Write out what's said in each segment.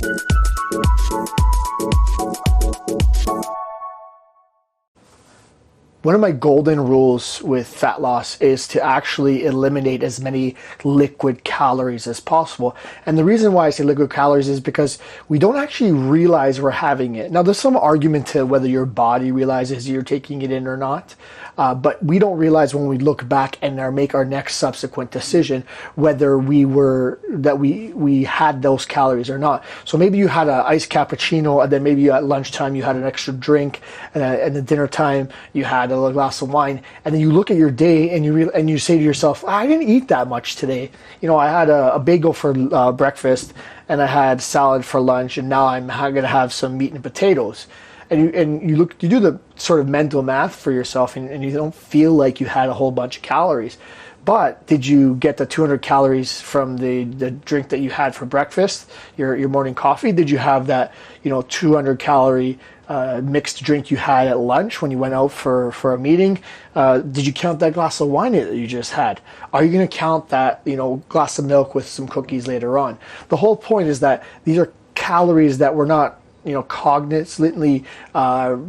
One of my golden rules with fat loss is to actually eliminate as many liquid calories as possible. And the reason why I say liquid calories is because we don't actually realize we're having it. Now, there's some argument to whether your body realizes you're taking it in or not. But we don't realize when we look back and make our next subsequent decision whether we had those calories or not. So maybe you had an iced cappuccino, and then maybe at lunchtime you had an extra drink, and at dinner time you had a glass of wine, and then you look at your day and you say to yourself, I didn't eat that much today. I had a bagel for breakfast, and I had salad for lunch, and now I'm going to have some meat and potatoes. And you do the sort of mental math for yourself, and you don't feel like you had a whole bunch of calories. But did you get the 200 calories from the drink that you had for breakfast, your morning coffee? Did you have that 200 calorie mixed drink you had at lunch when you went out for a meeting? Did you count that glass of wine that you just had? Are you going to count that glass of milk with some cookies later on? The whole point is that these are calories that we're not cognitively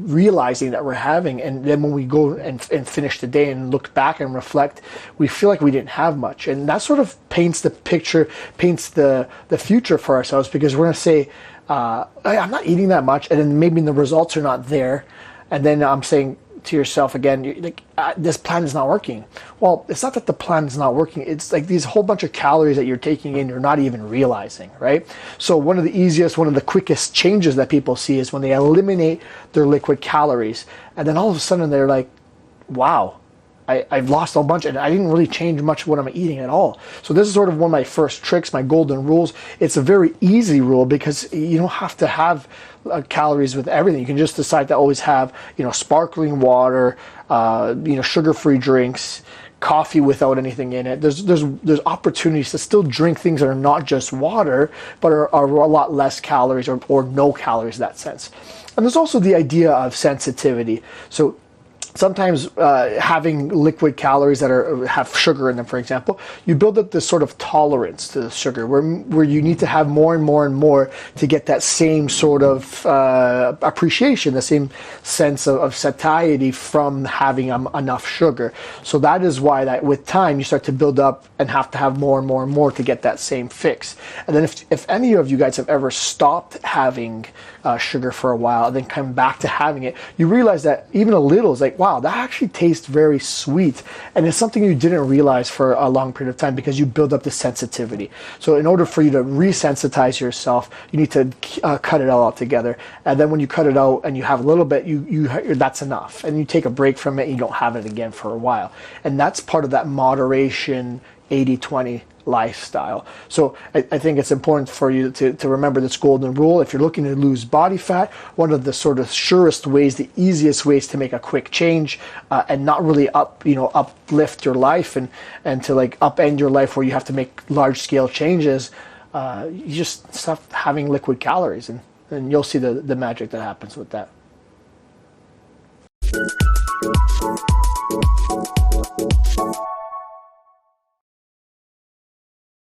realizing that we're having, and then when we go and finish the day and look back and reflect, we feel like we didn't have much. And that sort of paints the picture, paints the future for ourselves, because we're going to say, I'm not eating that much, and then maybe the results are not there, and then I'm saying to yourself again, this plan is not working. Well, it's not that the plan is not working. It's like these whole bunch of calories that you're taking in, you're not even realizing, right? So one of the quickest changes that people see is when they eliminate their liquid calories, and then all of a sudden they're like, wow, I've lost a bunch, and I didn't really change much of what I'm eating at all. So this is sort of one of my first tricks, my golden rules. It's a very easy rule because you don't have to have calories with everything. You can just decide to always have, sparkling water, sugar-free drinks, coffee without anything in it. There's opportunities to still drink things that are not just water, but are a lot less calories or no calories in that sense. And there's also the idea of sensitivity. So sometimes having liquid calories that have sugar in them, for example, you build up this sort of tolerance to the sugar where you need to have more and more and more to get that same sort of appreciation, the same sense of satiety from having enough sugar. So that is why that with time you start to build up and have to have more and more and more to get that same fix. And then if any of you guys have ever stopped having sugar for a while and then come back to having it, you realize that even a little is like, wow, that actually tastes very sweet. And it's something you didn't realize for a long period of time because you build up the sensitivity. So in order for you to resensitize yourself, you need to cut it all out together. And then when you cut it out and you have a little bit, that's enough. And you take a break from it and you don't have it again for a while. And that's part of that moderation 80-20 lifestyle. So I think it's important for you to remember this golden rule. If you're looking to lose body fat, one of the sort of surest ways, the easiest ways to make a quick change and not really uplift your life and to like upend your life where you have to make large scale changes, you just stop having liquid calories and you'll see the magic that happens with that.